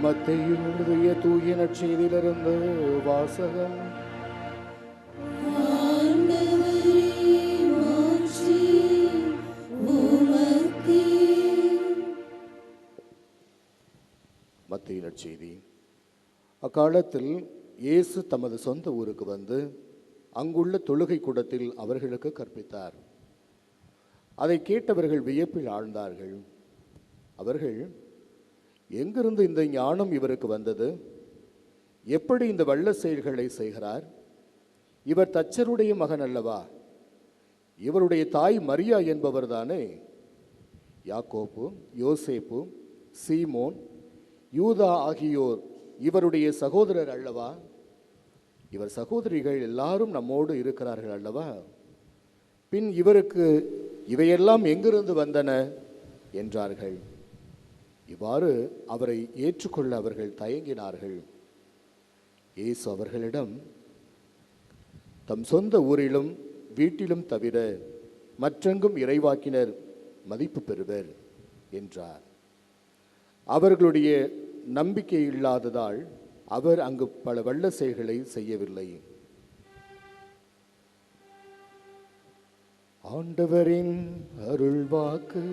மத்தேயு எழுதிய தூய நற்செய்தியிலிருந்து வாசகம். மத்தேயு நற்செய்தி. அக்காலத்தில் இயேசு தமது சொந்த ஊருக்கு வந்து அங்குள்ள தொழுகை கூடத்தில் அவர்களுக்கு கற்பித்தார். அதை கேட்டவர்கள் வியப்பில் ஆழ்ந்தார்கள். அவர்கள், எங்கிருந்து இந்த ஞானம் இவருக்கு வந்தது? எப்படி இந்த வல்ல செயல்களை செய்கிறார்? இவர் தச்சருடைய மகன் அல்லவா? இவருடைய தாய் மரியா என்பவர்தானே? யாக்கோப்பு, யோசேப்பு, சீமோன், யூதா ஆகியோர் இவருடைய சகோதரர் அல்லவா? இவர் சகோதரிகள் எல்லாரும் நம்மோடு இருக்கிறார்கள் அல்லவா? பின் இவருக்கு இவையெல்லாம் எங்கிருந்து வந்தன என்றார்கள். இவ்வாறு அவரை ஏற்றுக்கொள்ள அவர்கள் தயங்கினார்கள். இயேசு அவர்களிடம், தம் சொந்த ஊரிலும் வீட்டிலும் தவிர மற்றெங்கும் இறைவாக்கினர் மதிப்பு பெறுவர் என்றார். அவர்களுடைய நம்பிக்கை இல்லாததால் அவர் அங்கு பல வல்ல செயல்களை செய்யவில்லை. ஆண்டவரின் அருள்வாக்கு.